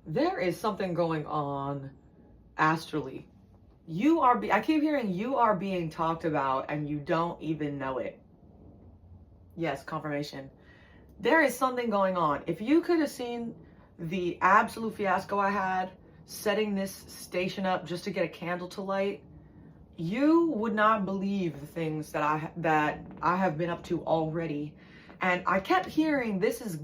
There is something going on astrally. I keep hearing you are being talked about and you don't even know it. Yes, confirmation. There is something going on. If you could have seen the absolute fiasco I had setting this station up just to get a candle to light, you would not believe the things that I have been up to already. And I kept hearing this is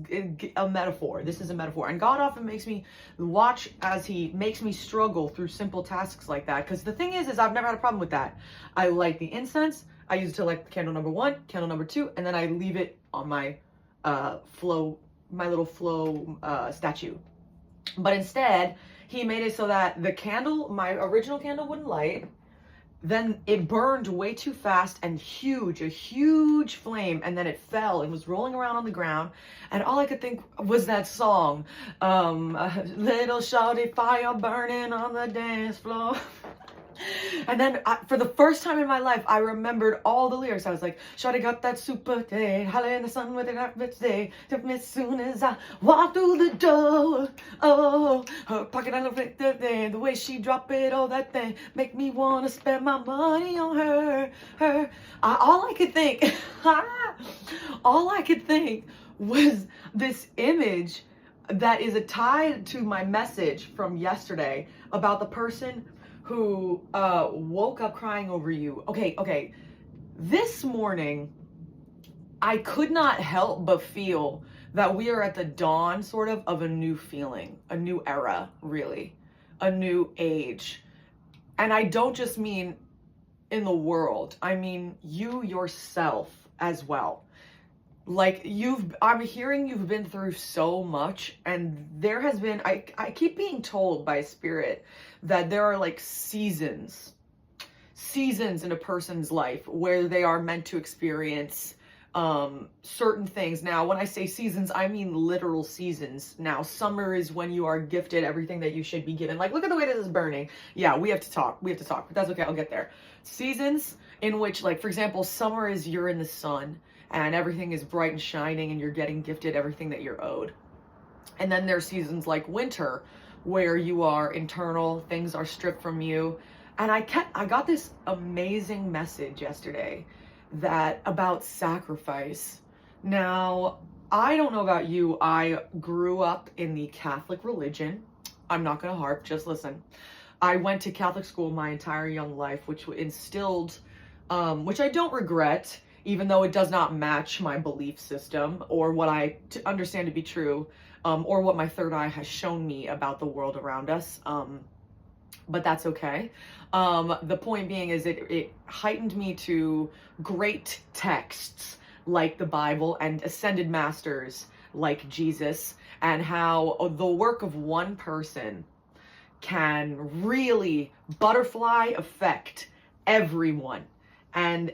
a metaphor. This is a metaphor. And God often makes me watch as he makes me struggle through simple tasks like that. Because the thing is I've never had a problem with that. I light the incense. I use it to light candle number 1, candle number 2, and then I leave it on my my little flow statue. But instead, he made it so that the candle, my original candle, wouldn't light. Then it burned way too fast and a huge flame, and then it fell and was rolling around on the ground, and all I could think was that song, little shawty fire burning on the dance floor. And then for the first time in my life, I remembered all the lyrics. I was like, shawty got that super day, holler in the sun with it outfits day, took me as soon as I walked through the door. Oh, her pocket on the way she drop it, oh that thing, make me want to spend my money on her. All I could think was this image that is tied to my message from yesterday about the person who woke up crying over you. Okay. This morning, I could not help but feel that we are at the dawn, sort of a new feeling, a new era, really, a new age. And I don't just mean in the world. I mean you yourself as well. Like I'm hearing you've been through so much, and there has been, I keep being told by spirit that there are like seasons in a person's life where they are meant to experience certain things. Now, when I say seasons, I mean literal seasons. Now, summer is when you are gifted everything that you should be given. Like, look at the way this is burning. Yeah, we have to talk, but that's okay, I'll get there. Seasons in which, like, for example, summer is you're in the sun and everything is bright and shining and you're getting gifted everything that you're owed. And then there's seasons like winter where you are internal, things are stripped from you. And I got this amazing message yesterday about sacrifice. Now, I don't know about you. I grew up in the Catholic religion. I'm not going to harp, just listen. I went to Catholic school my entire young life, which instilled, which I don't regret, even though it does not match my belief system or what I understand to be true, or what my third eye has shown me about the world around us. But that's okay. The point being is it heightened me to great texts like the Bible and ascended masters like Jesus, and how the work of one person can really butterfly affect everyone. And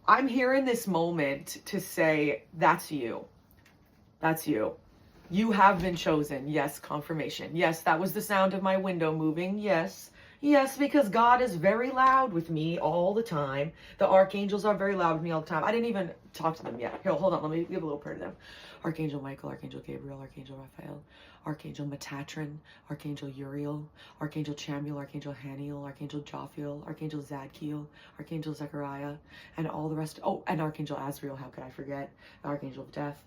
I'm here in this moment to say, that's you. That's you. You have been chosen. Yes, confirmation. Yes, that was the sound of my window moving. Yes, because God is very loud with me all the time. The archangels are very loud with me all the time. I didn't even talk to them yet. Here, hold on. Let me give a little prayer to them. Archangel Michael, Archangel Gabriel, Archangel Raphael, Archangel Metatron, Archangel Uriel, Archangel Chamuel, Archangel Haniel, Archangel Jophiel, Archangel Zadkiel, Archangel Zechariah, and all the rest. Oh, and Archangel Azrael, how could I forget? The Archangel of Death.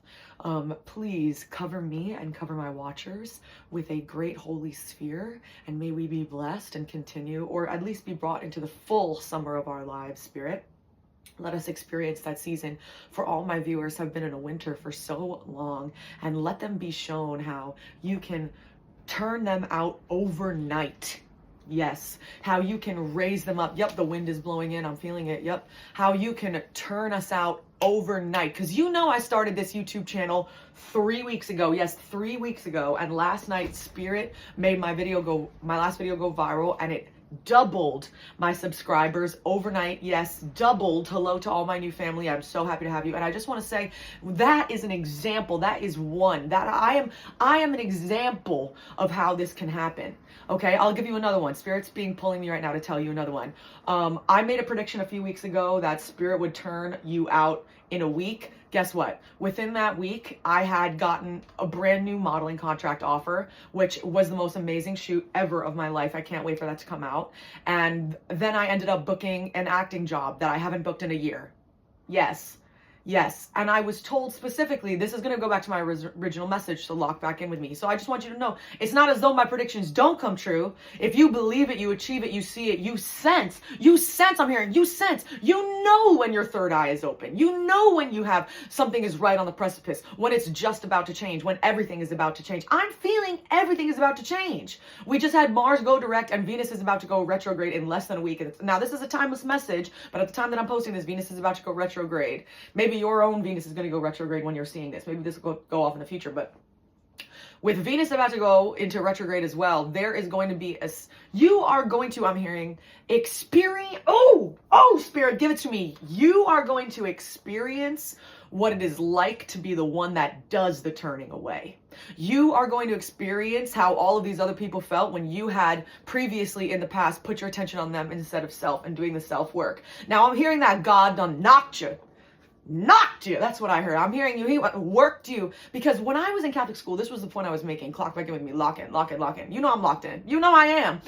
Please cover me and cover my watchers with a great holy sphere, and may we be blessed and continue, or at least be brought into the full summer of our lives, Spirit. Let us experience that season. For all my viewers have been in a winter for so long, and let them be shown how you can turn them out overnight. Yes, how you can raise them up. Yep, the wind is blowing in, I'm feeling it. Yep, how you can turn us out overnight. Because you know I started this YouTube channel 3 weeks ago. Yes, 3 weeks ago. And last night, Spirit made my last video go viral, and it doubled my subscribers overnight. Yes, doubled. Hello to all my new family. I'm so happy to have you. And I just want to say that is an example. That is one that I am an example of how this can happen. Okay, I'll give you another one. Spirit's pulling me right now to tell you another one. I made a prediction a few weeks ago that Spirit would turn you out in a week. Guess what? Within that week, I had gotten a brand new modeling contract offer, which was the most amazing shoot ever of my life. I can't wait for that to come out. And then I ended up booking an acting job that I haven't booked in a year. Yes. Yes, and I was told specifically, this is going to go back to my original message to lock back in with me. So I just want you to know, it's not as though my predictions don't come true. If you believe it, you achieve it, you see it, you sense, I'm hearing, you sense, you know when your third eye is open. You know when you have something is right on the precipice, when it's just about to change, when everything is about to change. I'm feeling everything is about to change. We just had Mars go direct and Venus is about to go retrograde in less than a week. Now, this is a timeless message, but at the time that I'm posting this, Venus is about to go retrograde. Maybe your own Venus is going to go retrograde when you're seeing this. Maybe this will go off in the future, but with Venus about to go into retrograde as well, there is going to be you are going to, I'm hearing, experience, Spirit, give it to me. You are going to experience what it is like to be the one that does the turning away. You are going to experience how all of these other people felt when you had previously in the past put your attention on them instead of self and doing the self work. Now I'm hearing that God done knocked you. That's what I heard. I'm hearing you. He worked you. Because when I was in Catholic school, this was the point I was making. Clock back in with me. Lock in, lock in, lock in. You know I'm locked in. You know I am.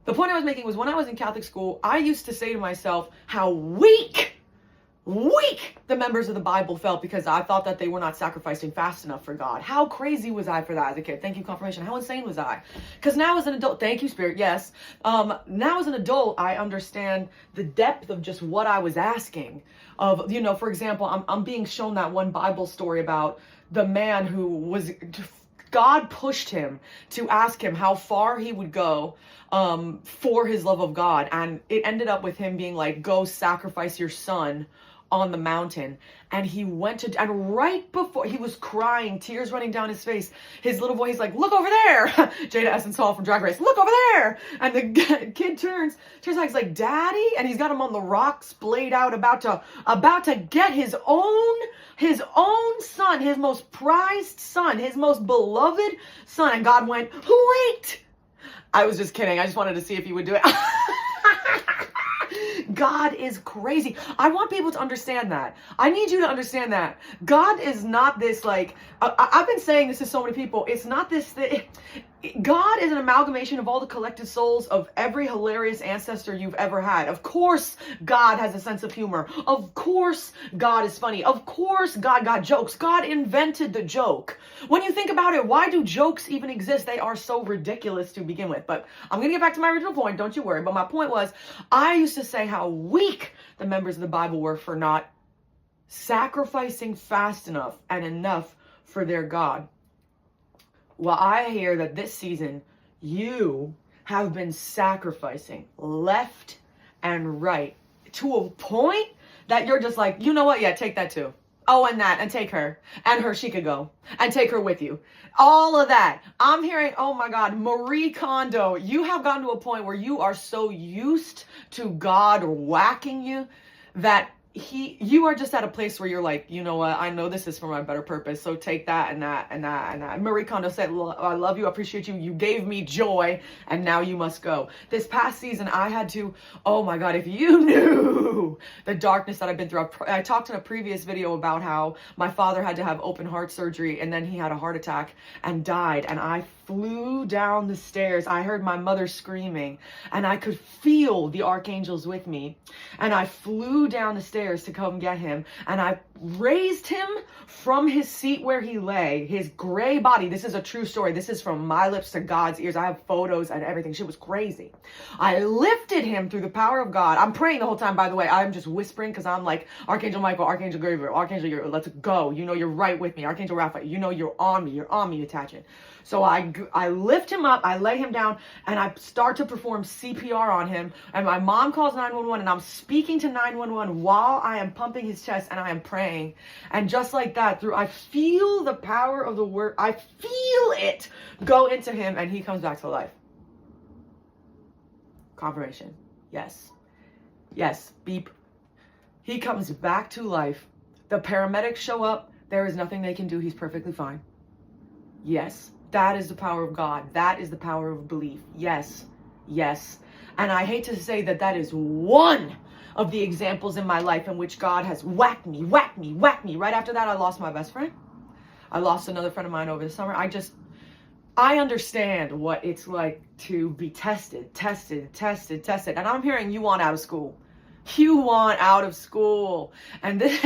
The point I was making was when I was in Catholic school, I used to say to myself how weak the members of the Bible felt because I thought that they were not sacrificing fast enough for God. How crazy was I for that as a kid? Thank you, confirmation. How insane was I? Because now as an adult, thank you, Spirit, yes. Now as an adult, I understand the depth of just what I was asking. Of, you know, for example, I'm being shown that one Bible story about the man who was, God pushed him to ask him how far he would go for his love of God. And it ended up with him being like, go sacrifice your son on the mountain. And he went to, and right before he was crying, tears running down his face, his little boy, he's like, look over there. Jada Essence Hall from Drag Race, look over there. And the kid turns out, he's like, Daddy? And he's got him on the rocks, splayed out, about to get his own son, his most prized son, his most beloved son. And God went, wait. I was just kidding. I just wanted to see if you would do it. God is crazy. I want people to understand that. I need you to understand that. God is not this like, I've been saying this to so many people. It's not this thing. God is an amalgamation of all the collective souls of every hilarious ancestor you've ever had. Of course, God has a sense of humor. Of course, God is funny. Of course, God got jokes. God invented the joke. When you think about it, why do jokes even exist? They are so ridiculous to begin with. But I'm going to get back to my original point. Don't you worry. But my point was, I used to say how weak the members of the Bible were for not sacrificing fast enough and enough for their God. Well, I hear that this season, you have been sacrificing left and right to a point that you're just like, you know what? Yeah, take that too. Oh, and that, and take her, and her, she could go, and take her with you. All of that. I'm hearing, oh my God, Marie Kondo, you have gotten to a point where you are so used to God whacking you that you are just at a place where you're like, you know what, I know this is for my better purpose, so take that and that and that and that. Marie Kondo said, I love you, I appreciate you, you gave me joy, and now you must go. This past season, I had to, oh my God, if you knew the darkness that I've been through. I talked in a previous video about how my father had to have open heart surgery, and then he had a heart attack and died, and I flew down the stairs. I heard my mother screaming, and I could feel the archangels with me, and I flew down the stairs to come get him, and I raised him from his seat where he lay, his gray body. This is a true story. This is from my lips to God's ears. I have photos and everything. Shit was crazy. I lifted him through the power of God. I'm praying the whole time, by the way. I'm just whispering because I'm like, Archangel Michael, Archangel Gabriel, Archangel Gabriel, let's go. You know you're right with me. Archangel Raphael, you know you're on me, attaching. So I lift him up, I lay him down, and I start to perform CPR on him. And my mom calls 911, and I'm speaking to 911 while I am pumping his chest, and I am praying. And just like that, I feel the power of the word. I feel it go into him, and he comes back to life. Confirmation. Yes. Yes. Beep. He comes back to life. The paramedics show up. There is nothing they can do. He's perfectly fine. Yes. That is the power of God. That is the power of belief. Yes. Yes. And I hate to say that that is one of the examples in my life in which God has whacked me. Right after that, I lost my best friend. I lost another friend of mine over the summer. I understand what it's like to be tested. And I'm hearing you want out of school. You want out of school. And this,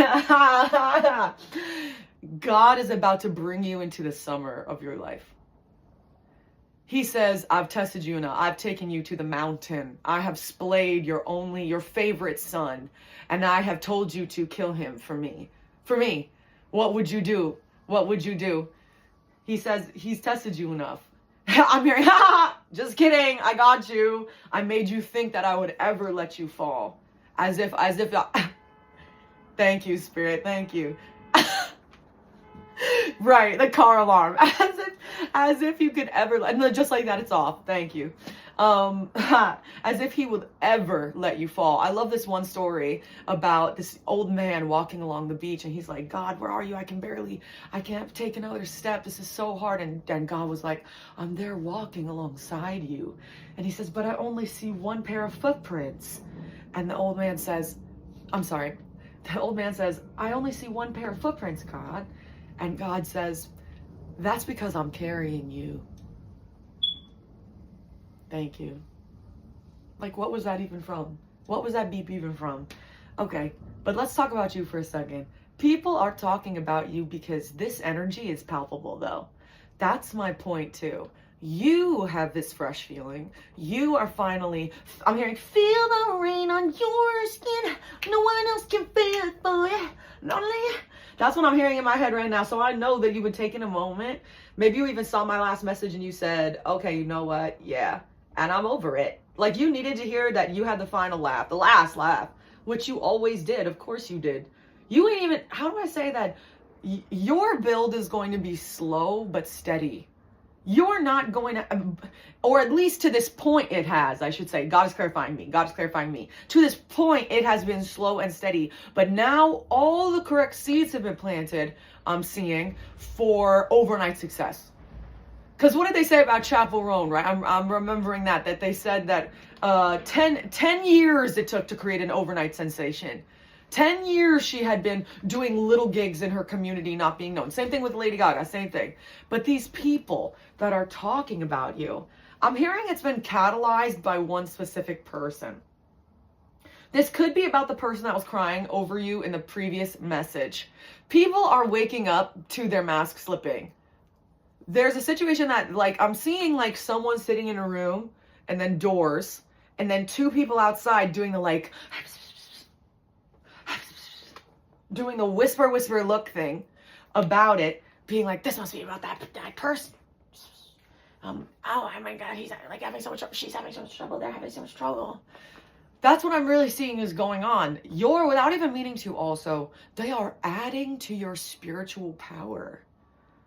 God is about to bring you into the summer of your life. He says, I've tested you enough. I've taken you to the mountain. I have splayed your favorite son. And I have told you to kill him for me. For me. What would you do? What would you do? He says, he's tested you enough. I'm hearing, just kidding. I got you. I made you think that I would ever let you fall. As if, thank you, Spirit. Thank you. Right, the car alarm. As if you could ever, just like that, it's off. Thank you. As if he would ever let you fall. I love this one story about this old man walking along the beach, and he's like, God, where are you? I can't take another step. This is so hard. And God was like, I'm there walking alongside you. And he says, but I only see one pair of footprints. And the old man says, I only see one pair of footprints, God. And God says, that's because I'm carrying you. Thank you. Like, what was that even from? What was that beep even from? Okay, but let's talk about you for a second. People are talking about you because this energy is palpable, though. That's my point, too. You have this fresh feeling. You are finally, I'm hearing, feel the rain on your skin. No one else can feel it for you. Lonely. That's what I'm hearing in my head right now. So I know that you would take in a moment. Maybe you even saw my last message and you said, okay, you know what? Yeah. And I'm over it. Like, you needed to hear that you had the final laugh, the last laugh, which you always did. Of course you did. You ain't even, how do I say that? Your build is going to be slow but steady. You're not going to, or at least to this point it has, I should say. God is clarifying me. God is clarifying me. To this point, it has been slow and steady. But now all the correct seeds have been planted, I'm seeing, for overnight success. Because what did they say about Chapel Roan, right? I'm remembering that they said that 10 years it took to create an overnight sensation. 10 years she had been doing little gigs in her community, not being known. Same thing with Lady Gaga, same thing. But these people that are talking about you, I'm hearing it's been catalyzed by one specific person. This could be about the person that was crying over you in the previous message. People are waking up to their mask slipping. There's a situation that, like, I'm seeing, like, someone sitting in a room and then doors and then two people outside doing the, like, doing the whisper look thing about it, being like, this must be about that person. Oh my God, he's like having so much trouble. She's having so much trouble. They're having so much trouble. That's what I'm really seeing is going on. You're, without even meaning to also, they are adding to your spiritual power.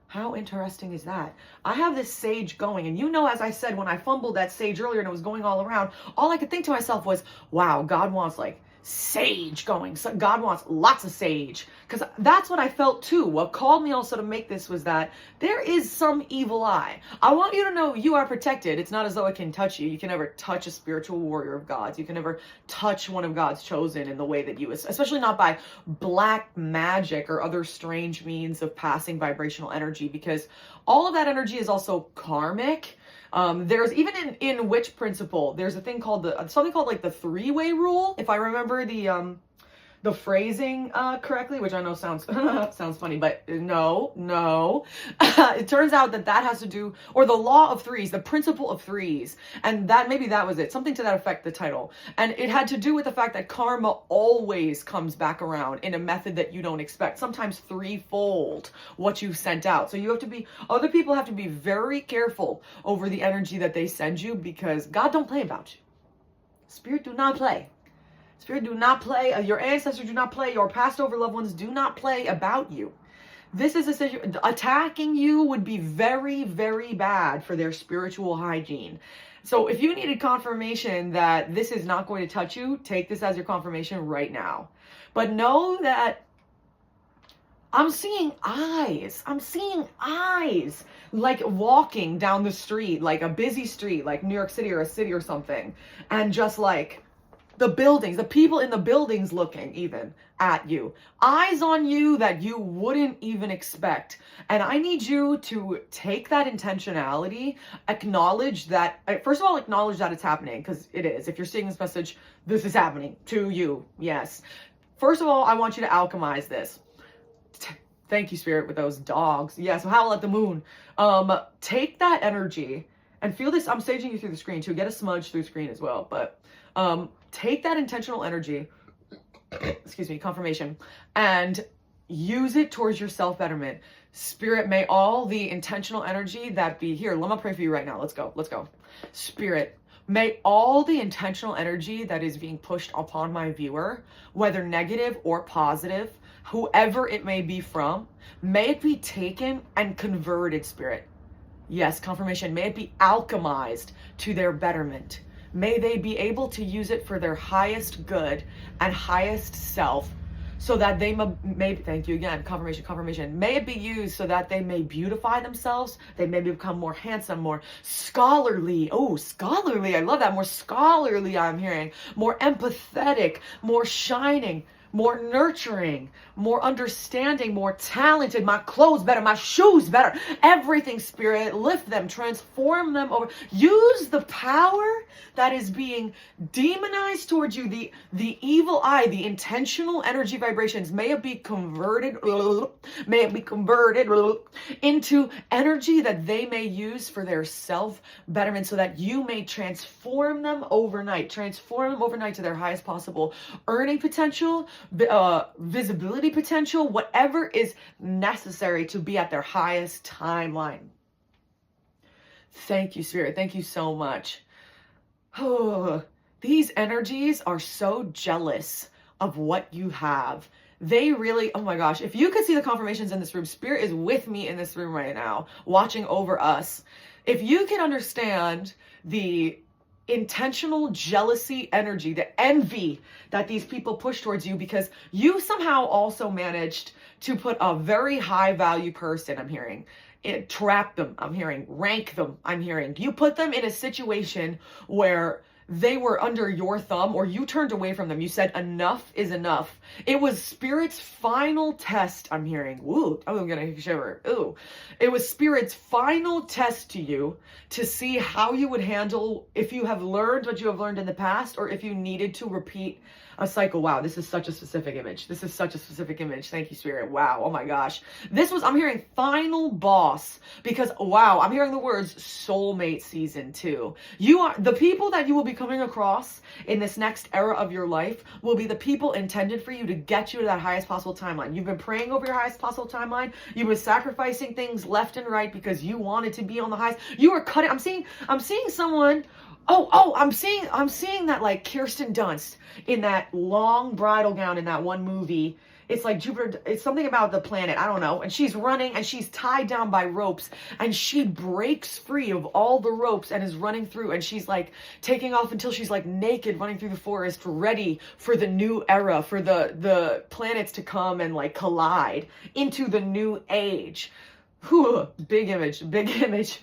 How interesting is that? I have this sage going, and you know, as I said, when I fumbled that sage earlier and it was going all around, all I could think to myself was, wow, God wants, like, sage going. So God wants lots of sage, because that's what I felt too. What called me also to make this was that there is some evil eye. I want you to know you are protected. It's not as though it can touch you. You can never touch a spiritual warrior of God's. You can never touch one of God's chosen in the way that you, especially not by black magic or other strange means of passing vibrational energy, because all of that energy is also karmic. There's even in witch principle, there's a thing called something called like the three-way rule. If I remember the phrasing correctly, which I know sounds sounds funny, but no. It turns out that has to do, or the law of threes, the principle of threes, and maybe that was it, something to that effect, the title. And it had to do with the fact that karma always comes back around in a method that you don't expect, sometimes threefold what you've sent out. So you have to be, other people have to be very careful over the energy that they send you, because God don't play about you. Spirit do not play. Spirit do not play. Your ancestors do not play. Your past over loved ones do not play about you. This is a situation. Attacking you would be very, very bad for their spiritual hygiene. So if you needed confirmation that this is not going to touch you, take this as your confirmation right now. But know that I'm seeing eyes. I'm seeing eyes. Like walking down the street, like a busy street, like New York City or a city or something. And just like the buildings, the people in the buildings looking even at you. Eyes on you that you wouldn't even expect. And I need you to take that intentionality, acknowledge that, first of all, acknowledge that it's happening, because it is. If you're seeing this message, this is happening to you. Yes. First of all, I want you to alchemize this. Thank you, Spirit, with those dogs. Yes, howl at the moon. Take that energy and feel this. I'm staging you through the screen too. Get a smudge through the screen as well. But take that intentional energy, excuse me, confirmation, and use it towards your self-betterment. Spirit, may all the intentional energy that be here. Let me pray for you right now. Let's go. Let's go. Spirit, may all the intentional energy that is being pushed upon my viewer, whether negative or positive, whoever it may be from, may it be taken and converted, Spirit. Yes, confirmation. May it be alchemized to their betterment. May they be able to use it for their highest good and highest self, so that they may, thank you again, confirmation. May it be used so that they may beautify themselves. They may become more handsome, more scholarly. Oh, scholarly. I love that. More scholarly, I'm hearing. More empathetic, more shining, more nurturing, more understanding, more talented, my clothes better, my shoes better, everything, Spirit, lift them, transform them over. Use the power that is being demonized towards you, the evil eye, the intentional energy vibrations, may it be converted into energy that they may use for their self-betterment, so that you may transform them overnight to their highest possible earning potential, visibility potential, whatever is necessary to be at their highest timeline. Thank you, Spirit. Thank you so much. Oh, these energies are so jealous of what you have. They really, oh my gosh, if you could see the confirmations in this room, Spirit is with me in this room right now, watching over us. If you can understand the intentional jealousy energy, the envy that these people push towards you, because you somehow also managed to put a very high value person, I'm hearing, trap them, I'm hearing, rank them, I'm hearing. You put them in a situation where they were under your thumb, or you turned away from them. You said enough is enough. It was Spirit's final test, I'm hearing. Ooh, I'm gonna shiver. Ooh. It was Spirit's final test to you to see how you would handle, if you have learned what you have learned in the past, or if you needed to repeat a cycle. Wow, this is such a specific image. This is such a specific image. Thank you, Spirit. Wow. Oh my gosh. This was, I'm hearing final boss, because wow, I'm hearing the words soulmate season 2. You are, the people that you will be coming across in this next era of your life will be the people intended for you to get you to that highest possible timeline. You've been praying over your highest possible timeline. You've been sacrificing things left and right because you wanted to be on the highest. You are cutting. I'm seeing someone. I'm seeing that, like Kirsten Dunst in that long bridal gown in that one movie. It's like Jupiter, it's something about the planet, I don't know. And she's running and she's tied down by ropes, and she breaks free of all the ropes and is running through, and she's like taking off until she's like naked, running through the forest, ready for the new era, for the planets to come and like collide into the new age. Whew, big image, big image.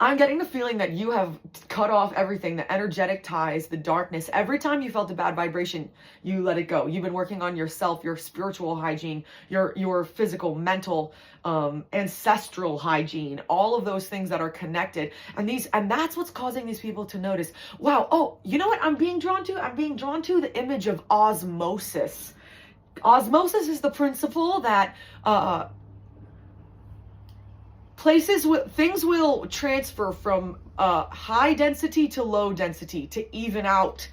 I'm getting the feeling that you have cut off everything, the energetic ties, the darkness. Every time you felt a bad vibration, you let it go. You've been working on yourself, your spiritual hygiene, your physical, mental, ancestral hygiene, all of those things that are connected. And that's what's causing these people to notice, wow, oh, you know what I'm being drawn to? I'm being drawn to the image of osmosis. Osmosis is the principle that, things will transfer from high density to low density to even out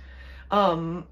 on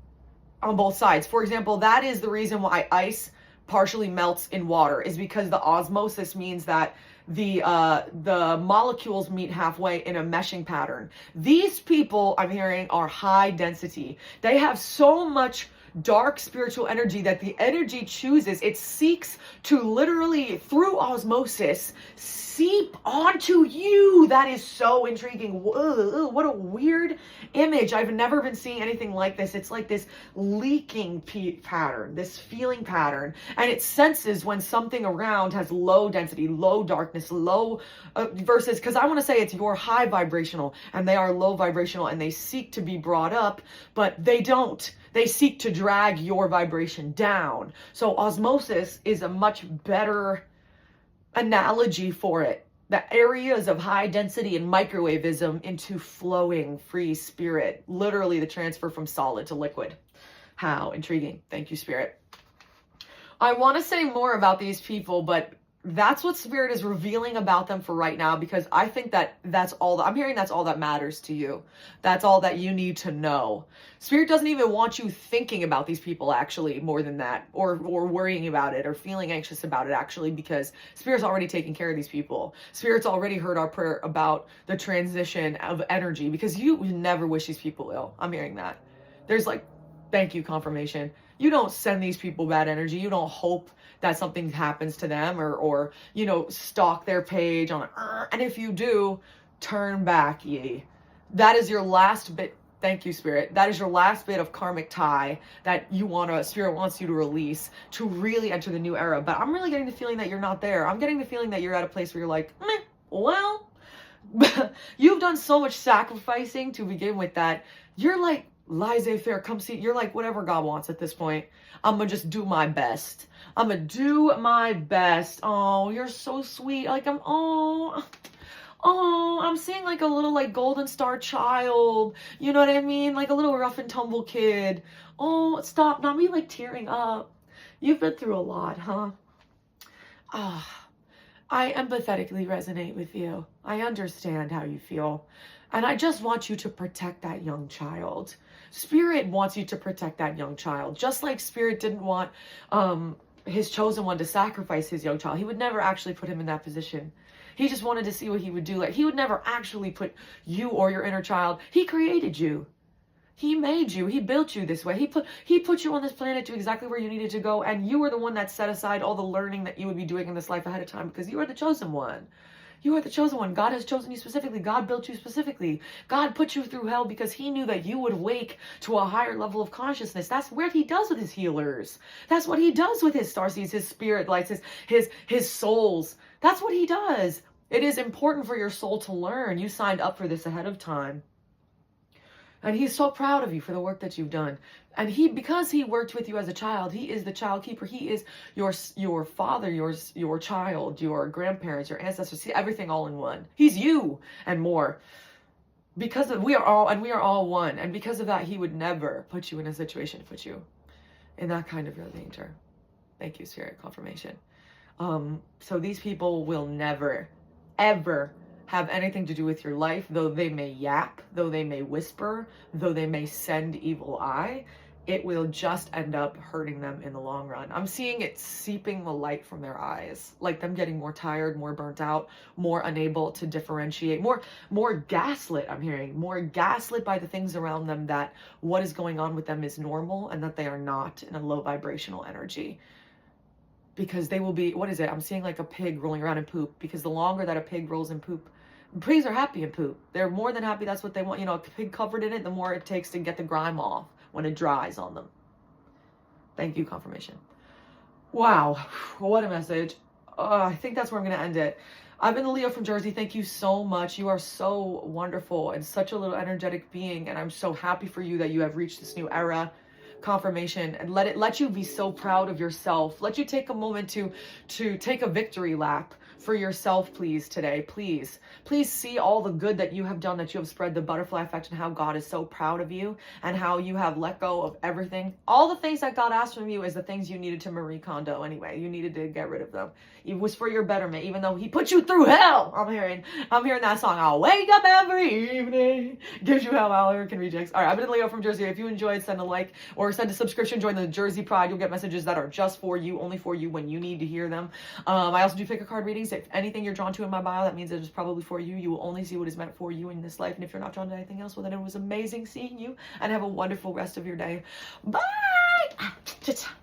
both sides. For example, that is the reason why ice partially melts in water, is because the osmosis means that the molecules meet halfway in a meshing pattern. These people, I'm hearing, are high density. They have so much dark spiritual energy that the energy chooses. It seeks to literally, through osmosis, seep onto you. That is so intriguing. Whoa, what a weird image. I've never been seeing anything like this. It's like this leaking pattern, this feeling pattern, and it senses when something around has low density, low darkness, low versus, because I want to say it's your high vibrational and they are low vibrational, and they seek to be brought up, but they don't. They seek to drag your vibration down. So osmosis is a much better analogy for it. The areas of high density and microwavism into flowing free spirit. Literally the transfer from solid to liquid. How intriguing. Thank you, Spirit. I want to say more about these people, but that's what Spirit is revealing about them for right now, because I think that that's all that I'm hearing. That's all that matters to you. That's all that you need to know. Spirit doesn't even want you thinking about these people actually more than that, or worrying about it or feeling anxious about it actually, because Spirit's already taking care of these people. Spirit's already heard our prayer about the transition of energy, because you never wish these people ill. I'm hearing that. There's like, thank you, confirmation. You don't send these people bad energy. You don't hope that something happens to them, or you know, stalk their page on, and if you do, turn back ye. That is your last bit. Thank you, Spirit. That is your last bit of karmic tie that Spirit wants you to release to really enter the new era. But I'm really getting the feeling that you're not there. I'm getting the feeling that you're at a place where you're like, well, you've done so much sacrificing to begin with that you're like, laissez-faire, come see. You're like, whatever God wants at this point. I'm gonna just do my best. I'm gonna do my best. Oh, you're so sweet. Like, I'm seeing like a little like golden star child. You know what I mean? Like a little rough and tumble kid. Oh, stop. Not me like tearing up. You've been through a lot, huh? I empathetically resonate with you. I understand how you feel. And I just want you to protect that young child. Spirit wants you to protect that young child. Just like Spirit didn't want his chosen one to sacrifice his young child. He would never actually put him in that position. He just wanted to see what he would do. Like, he would never actually put you or your inner child. He created you. He made you. He built you this way. He put you on this planet to exactly where you needed to go. And you were the one that set aside all the learning that you would be doing in this life ahead of time, because you are the chosen one. You are the chosen one. God has chosen you specifically. God built you specifically. God put you through hell because he knew that you would wake to a higher level of consciousness. That's what he does with his healers. That's what he does with his starseeds, his spirit lights, his souls. That's what he does. It is important for your soul to learn. You signed up for this ahead of time. And he's so proud of you for the work that you've done. And because he worked with you as a child, he is the child keeper. He is your father, your child, your grandparents, your ancestors, everything all in one. He's you and more. Because we are all one. And because of that, he would never put you in a situation to put you in that kind of real danger. Thank you, Spirit, confirmation. So these people will never, ever have anything to do with your life, though they may yap, though they may whisper, though they may send evil eye. It will just end up hurting them in the long run. I'm seeing it seeping the light from their eyes, like them getting more tired, more burnt out, more unable to differentiate, more gaslit. I'm hearing more gaslit by the things around them, that what is going on with them is normal and that they are not in a low vibrational energy. Because they will be, what is it? I'm seeing like a pig rolling around in poop, because the longer that a pig rolls in poop, pigs are happy in poop. They're more than happy. That's what they want. You know, a pig covered in it, the more it takes to get the grime off when it dries on them. Thank you, confirmation. Wow. What a message. I think that's where I'm going to end it. I've been Leo from Jersey. Thank you so much. You are so wonderful and such a little energetic being. And I'm so happy for you that you have reached this new era. Confirmation, and let you be so proud of yourself. Let you take a moment to take a victory lap for yourself, please, today. Please see all the good that you have done, that you have spread the butterfly effect, and how God is so proud of you, and how you have let go of everything. All the things that God asked from you is the things you needed to Marie Kondo anyway. You needed to get rid of them. It was for your betterment, even though he put you through hell. I'm hearing that song. I'll wake up every evening. Gives you hell, Hurricane Rejects. All right, I've been Leo from Jersey. If you enjoyed, send a like or send a subscription. Join the Jersey Pride. You'll get messages that are just for you, only for you when you need to hear them. I also do pick a card readings. If anything you're drawn to in my bio, that means it is probably for you. You will only see what is meant for you in this life. And if you're not drawn to anything else, well, then it was amazing seeing you, and have a wonderful rest of your day. Bye! Ah, cha-cha.